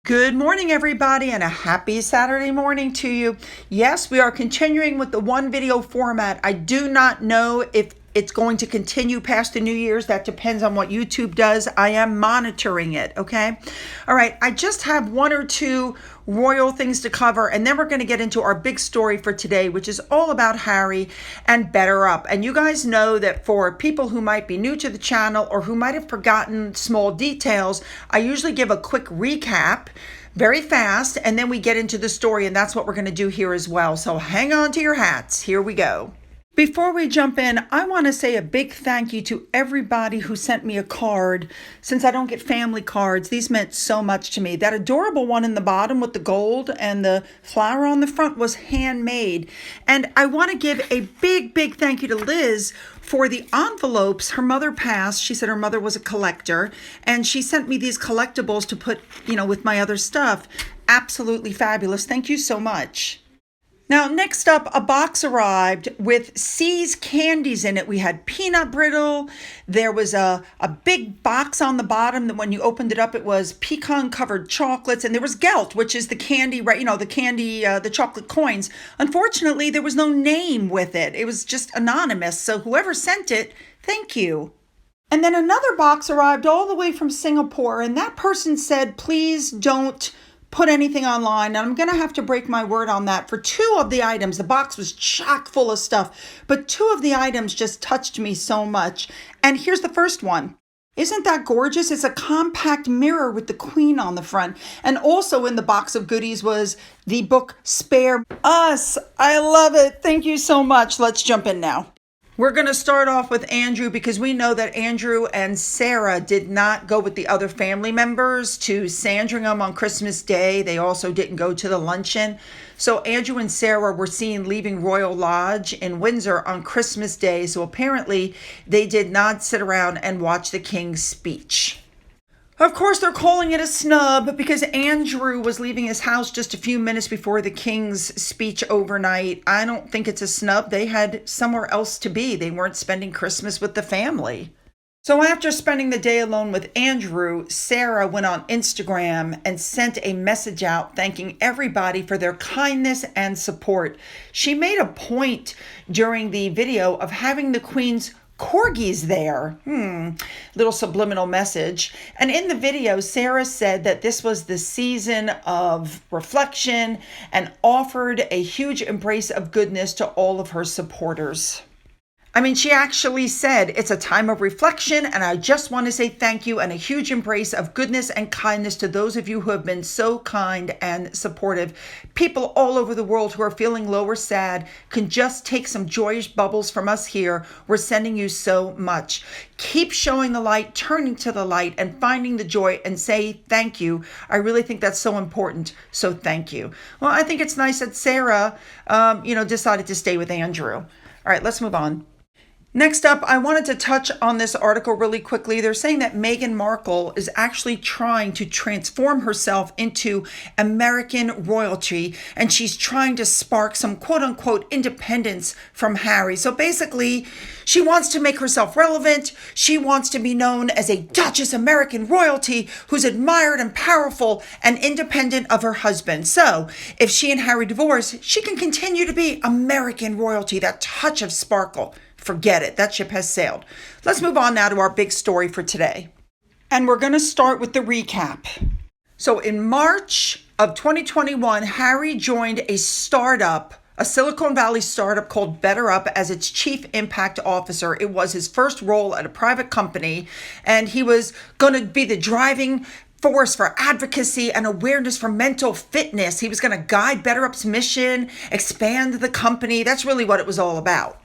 Good morning, everybody, and a happy Saturday morning to you. Yes, we are continuing with the one video format. I do not know if it's going to continue past the New Year's. That depends on what YouTube does. I am monitoring it, okay? All right, I just have one or two royal things to cover, and then we're going to get into our big story for today, which is all about Harry and Better Up. And you guys know that for people who might be new to the channel or who might have forgotten small details, I usually give a quick recap very fast, and then we get into the story, and that's what we're going to do here as well. So hang on to your hats. Here we go. Before we jump in, I want to say a big thank you to everybody who sent me a card. Since I don't get family cards, these meant so much to me. That adorable one in the bottom with the gold and the flower on the front was handmade. And I want to give a big thank you to Liz for the envelopes. Her mother passed. She said her mother was a collector, and she sent me these collectibles to put, with my other stuff. Absolutely fabulous. Thank you so much. Now, next up, a box arrived with C's candies in it. We had peanut brittle. There was a big box on the bottom that when you opened it up, it was pecan-covered chocolates. And there was Gelt, which is the candy, right? The chocolate coins. Unfortunately, there was no name with it. It was just anonymous. So whoever sent it, thank you. And then another box arrived all the way from Singapore. And that person said, please don't put anything online, and I'm going to have to break my word on that. For two of the items, the box was chock full of stuff, but two of the items just touched me so much. And here's the first one. Isn't that gorgeous? It's a compact mirror with the Queen on the front. And also in the box of goodies was the book Spare Us. I love it. Thank you so much. Let's jump in now. We're going to start off with Andrew because we know that Andrew and Sarah did not go with the other family members to Sandringham on Christmas Day. They also didn't go to the luncheon. So Andrew and Sarah were seen leaving Royal Lodge in Windsor on Christmas Day. So apparently they did not sit around and watch the King's speech. Of course, they're calling it a snub because Andrew was leaving his house just a few minutes before the King's speech overnight. I don't think it's a snub. They had somewhere else to be. They weren't spending Christmas with the family. So after spending the day alone with Andrew, Sarah went on Instagram and sent a message out thanking everybody for their kindness and support. She made a point during the video of having the Queen's corgis there. Little subliminal message. And in the video, Sarah said that this was the season of reflection and offered a huge embrace of goodness to all of her supporters. I mean, she actually said, it's a time of reflection, and I just want to say thank you and a huge embrace of goodness and kindness to those of you who have been so kind and supportive. People all over the world who are feeling low or sad can just take some joyous bubbles from us here. We're sending you so much. Keep showing the light, turning to the light, and finding the joy, and say thank you. I really think that's so important, so thank you. Well, I think it's nice that Sarah, decided to stay with Andrew. All right, let's move on. Next up, I wanted to touch on this article really quickly. They're saying that Meghan Markle is actually trying to transform herself into American royalty, and she's trying to spark some quote-unquote independence from Harry. So basically, she wants to make herself relevant. She wants to be known as a Duchess American royalty who's admired and powerful and independent of her husband. So if she and Harry divorce, she can continue to be American royalty, that touch of sparkle. Forget it. That ship has sailed. Let's move on now to our big story for today. And we're going to start with the recap. So in March of 2021, Harry joined a Silicon Valley startup called Better Up as its chief impact officer. It was his first role at a private company, and he was going to be the driving force for advocacy and awareness for mental fitness. He was going to guide Better Up's mission, expand the company. That's really what it was all about.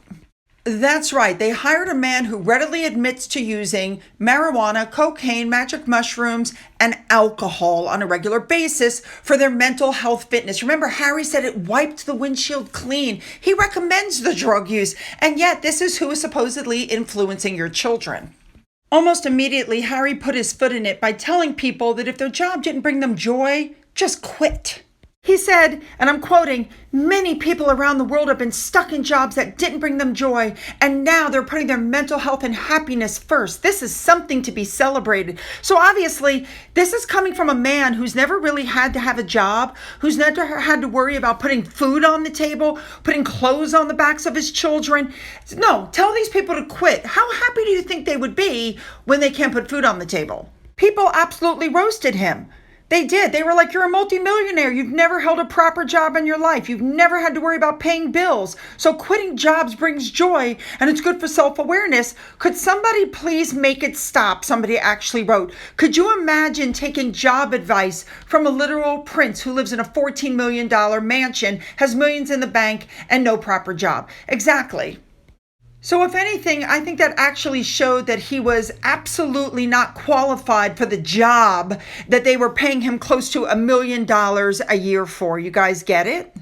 That's right. They hired a man who readily admits to using marijuana, cocaine, magic mushrooms, and alcohol on a regular basis for their mental health fitness. Remember, Harry said it wiped the windshield clean. He recommends the drug use, and yet this is who is supposedly influencing your children. Almost immediately, Harry put his foot in it by telling people that if their job didn't bring them joy, just quit. He said, and I'm quoting, "Many people around the world have been stuck in jobs that didn't bring them joy, and now they're putting their mental health and happiness first. This is something to be celebrated." So obviously, this is coming from a man who's never really had to have a job, who's never had to worry about putting food on the table, putting clothes on the backs of his children. No, tell these people to quit. How happy do you think they would be when they can't put food on the table? People absolutely roasted him. They did. They were like, "You're a multimillionaire. You've never held a proper job in your life. You've never had to worry about paying bills. So quitting jobs brings joy and it's good for self-awareness. Could somebody please make it stop?" Somebody actually wrote. Could you imagine taking job advice from a literal prince who lives in a $14 million mansion, has millions in the bank, and no proper job? Exactly. So if anything, I think that actually showed that he was absolutely not qualified for the job that they were paying him close to $1 million a year for. You guys get it?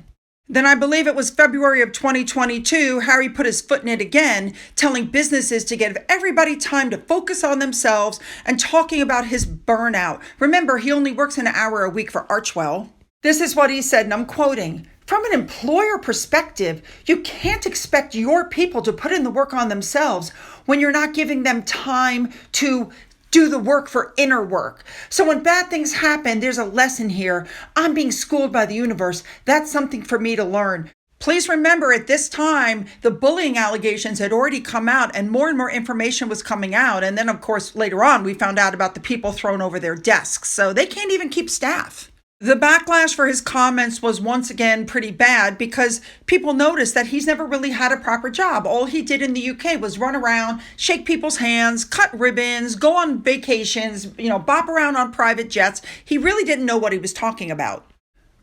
Then I believe it was February of 2022, Harry put his foot in it again, telling businesses to give everybody time to focus on themselves and talking about his burnout. Remember, he only works an hour a week for Archwell. This is what he said, and I'm quoting, "From an employer perspective, you can't expect your people to put in the work on themselves when you're not giving them time to do the work for inner work. So when bad things happen, there's a lesson here. I'm being schooled by the universe. That's something for me to learn." Please remember, at this time, the bullying allegations had already come out and more information was coming out. And then, of course, later on, we found out about the people thrown over their desks. So they can't even keep staff. The backlash for his comments was once again pretty bad because people noticed that he's never really had a proper job. All he did in the UK was run around, shake people's hands, cut ribbons, go on vacations, bop around on private jets. He really didn't know what he was talking about.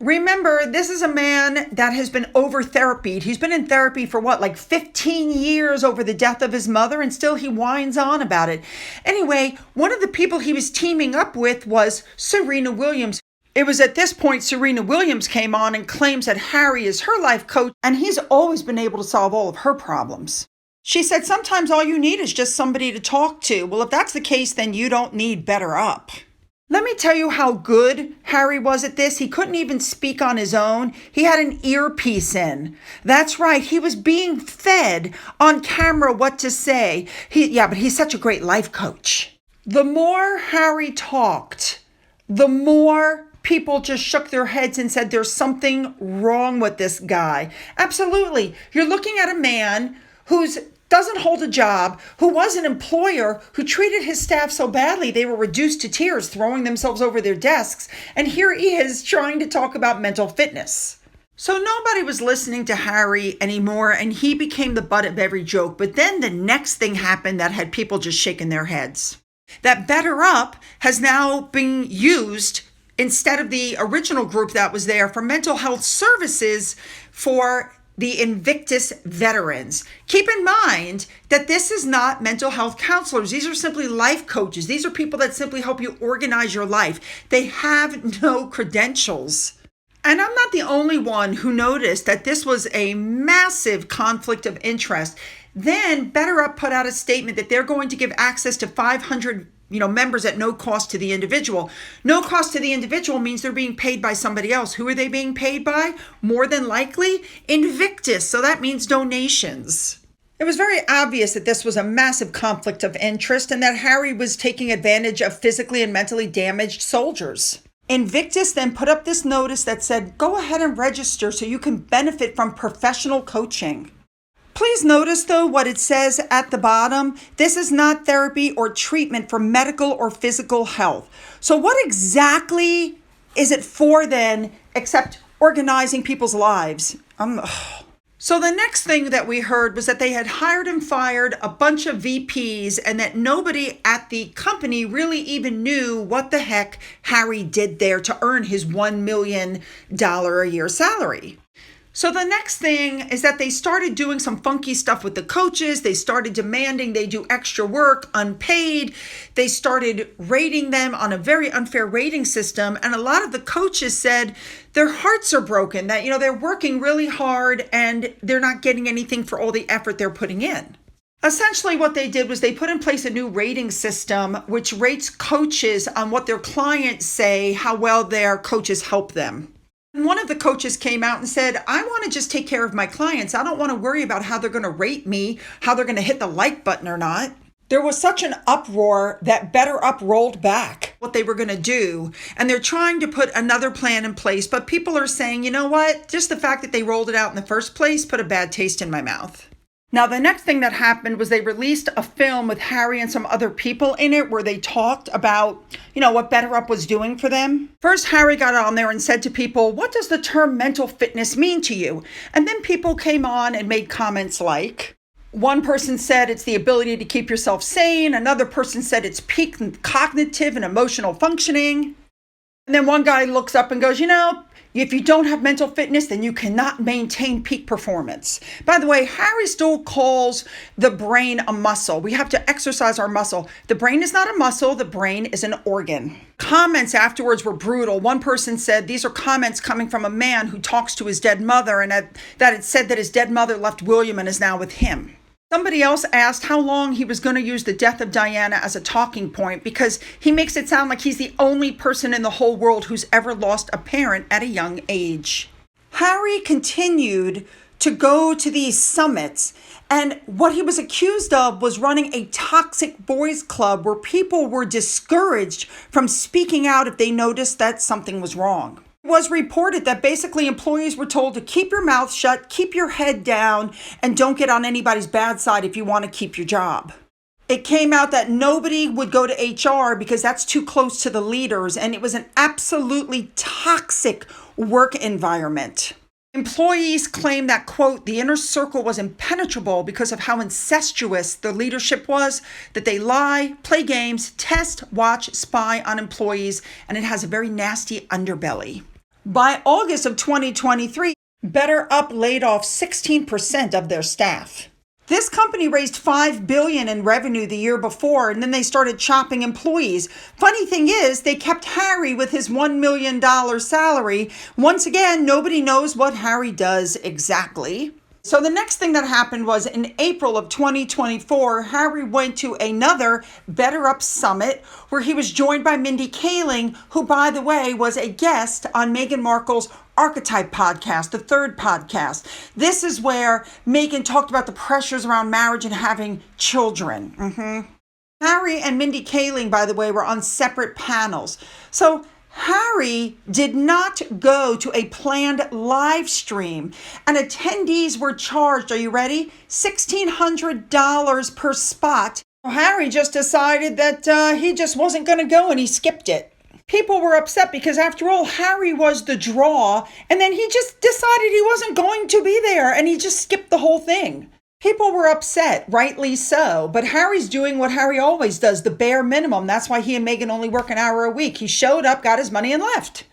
Remember, this is a man that has been over-therapied. He's been in therapy for 15 years over the death of his mother, and still he whines on about it. Anyway, one of the people he was teaming up with was Serena Williams. It was at this point Serena Williams came on and claims that Harry is her life coach, and he's always been able to solve all of her problems. She said sometimes all you need is just somebody to talk to. Well, if that's the case, then you don't need Better Up. Let me tell you how good Harry was at this. He couldn't even speak on his own. He had an earpiece in. That's right. He was being fed on camera what to say. But he's such a great life coach. The more Harry talked, the more people just shook their heads and said there's something wrong with this guy. Absolutely. You're looking at a man who doesn't hold a job, who was an employer, who treated his staff so badly they were reduced to tears, throwing themselves over their desks. And here he is trying to talk about mental fitness. So nobody was listening to Harry anymore, and he became the butt of every joke. But then the next thing happened that had people just shaking their heads. That Better Up has now been used instead of the original group that was there for mental health services for the Invictus veterans. Keep in mind that this is not mental health counselors. These are simply life coaches. These are people that simply help you organize your life. They have no credentials. And I'm not the only one who noticed that this was a massive conflict of interest. Then Better Up put out a statement that they're going to give access to 500 members at no cost to the individual. No cost to the individual means they're being paid by somebody else. Who are they being paid by? More than likely, Invictus. So that means donations. It was very obvious that this was a massive conflict of interest and that Harry was taking advantage of physically and mentally damaged soldiers. Invictus then put up this notice that said, go ahead and register so you can benefit from professional coaching. Please notice, though, what it says at the bottom. This is not therapy or treatment for medical or physical health. So what exactly is it for then, except organizing people's lives? So the next thing that we heard was that they had hired and fired a bunch of VPs and that nobody at the company really even knew what the heck Harry did there to earn his $1 million a year salary. So the next thing is that they started doing some funky stuff with the coaches. They started demanding they do extra work, unpaid. They started rating them on a very unfair rating system. And a lot of the coaches said their hearts are broken, that, they're working really hard and they're not getting anything for all the effort they're putting in. Essentially what they did was they put in place a new rating system which rates coaches on what their clients say, how well their coaches help them. And one of the coaches came out and said, I want to just take care of my clients. I don't want to worry about how they're going to rate me, how they're going to hit the like button or not. There was such an uproar that Gettr Up rolled back what they were going to do. And they're trying to put another plan in place. But people are saying, you know what? Just the fact that they rolled it out in the first place put a bad taste in my mouth. Now, the next thing that happened was they released a film with Harry and some other people in it where they talked about, what Gettr Up was doing for them. First, Harry got on there and said to people, what does the term mental fitness mean to you? And then people came on and made comments like, one person said it's the ability to keep yourself sane. Another person said it's peak cognitive and emotional functioning. And then one guy looks up and goes, if you don't have mental fitness, then you cannot maintain peak performance. By the way, Harry still calls the brain a muscle. We have to exercise our muscle. The brain is not a muscle. The brain is an organ. Comments afterwards were brutal. One person said, these are comments coming from a man who talks to his dead mother, and that it said that his dead mother left William and is now with him. Somebody else asked how long he was going to use the death of Diana as a talking point because he makes it sound like he's the only person in the whole world who's ever lost a parent at a young age. Harry continued to go to these summits, and what he was accused of was running a toxic boys club where people were discouraged from speaking out if they noticed that something was wrong. It was reported that basically employees were told to keep your mouth shut, keep your head down, and don't get on anybody's bad side if you want to keep your job. It came out that nobody would go to HR because that's too close to the leaders, and it was an absolutely toxic work environment. Employees claimed that, quote, the inner circle was impenetrable because of how incestuous the leadership was, that they lie, play games, test, watch, spy on employees, and it has a very nasty underbelly. By August of 2023, Gettr Up laid off 16% of their staff. This company raised $5 billion in revenue the year before, and then they started chopping employees. Funny thing is, they kept Harry with his $1 million salary. Once again, nobody knows what Harry does exactly. So the next thing that happened was in April of 2024, Harry went to another Gettr Up summit where he was joined by Mindy Kaling, who, by the way, was a guest on Meghan Markle's Archetype podcast, the third podcast. This is where Meghan talked about the pressures around marriage and having children. Harry and Mindy Kaling, by the way, were on separate panels. So Harry did not go to a planned live stream, and attendees were charged, are you ready? $1,600 per spot. Harry just decided that he just wasn't going to go, and he skipped it. People were upset because, after all, Harry was the draw, and then he just decided he wasn't going to be there, and he just skipped the whole thing. People were upset, rightly so, but Harry's doing what Harry always does, the bare minimum. That's why he and Meghan only work an hour a week. He showed up, got his money, and left.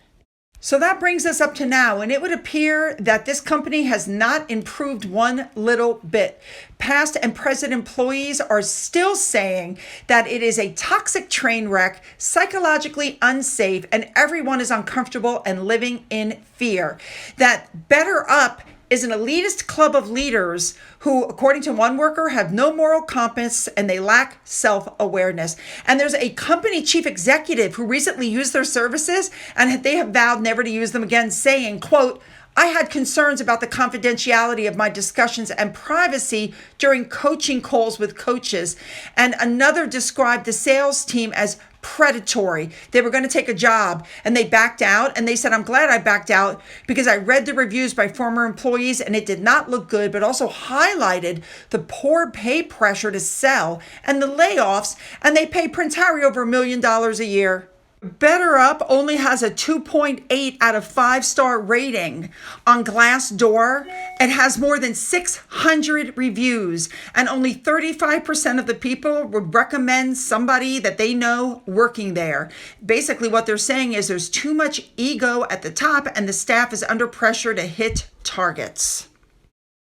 So that brings us up to now, and it would appear that this company has not improved one little bit. Past and present employees are still saying that it is a toxic train wreck, psychologically unsafe, and everyone is uncomfortable and living in fear. That Gettr Up is an elitist club of leaders who, according to one worker, have no moral compass and they lack self-awareness. And there's a company chief executive who recently used their services, and they have vowed never to use them again, saying, quote, I had concerns about the confidentiality of my discussions and privacy during coaching calls with coaches. And another described the sales team as predatory. They were going to take a job and they backed out, and they said, I'm glad I backed out because I read the reviews by former employees and it did not look good, but also highlighted the poor pay pressure to sell and the layoffs, and they pay Prince Harry over $1 million a year. Gettr Up only has a 2.8 out of 5-star rating on Glassdoor. It has more than 600 reviews, and only 35% of the people would recommend somebody that they know working there. Basically, what they're saying is there's too much ego at the top and the staff is under pressure to hit targets.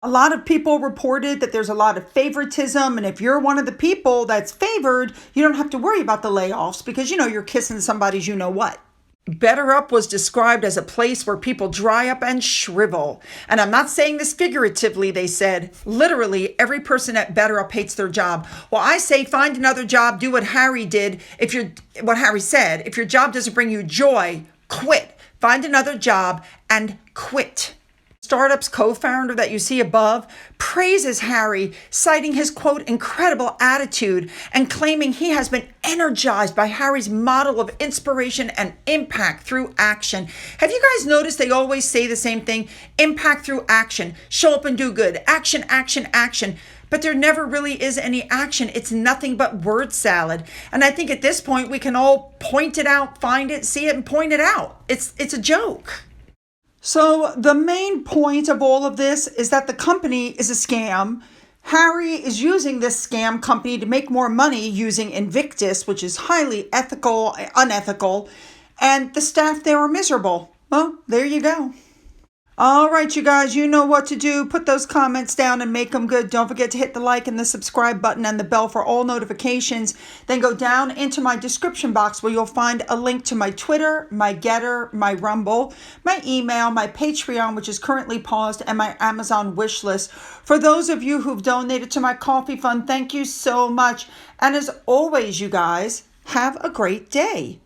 A lot of people reported that there's a lot of favoritism, and if you're one of the people that's favored, you don't have to worry about the layoffs because, you're kissing somebody's you-know-what. Gettr Up was described as a place where people dry up and shrivel. And I'm not saying this figuratively, they said. Literally, every person at Gettr Up hates their job. Well, I say find another job, do what Harry did. What Harry said, if your job doesn't bring you joy, quit. find another job, and quit. Startup's co-founder that you see above praises Harry, citing his, quote, incredible attitude and claiming he has been energized by Harry's model of inspiration and impact through action. Have you guys noticed they always say the same thing? Impact through action. Show up and do good. Action, action, action. But there never really is any action. It's nothing but word salad. And I think at this point we can all point it out, find it, see it, and point it out. It's a joke. So the main point of all of this is that the company is a scam. Harry is using this scam company to make more money using Invictus, which is highly unethical, and the staff there are miserable. Well, there you go. All right, you guys, you know what to do. Put those comments down and make them good. Don't forget to hit the like and the subscribe button and the bell for all notifications. Then go down into my description box where you'll find a link to my Twitter, my Gettr, my Rumble, my email, my Patreon, which is currently paused, and my Amazon wish list. For those of you who've donated to my coffee fund, thank you so much. And as always, you guys, have a great day.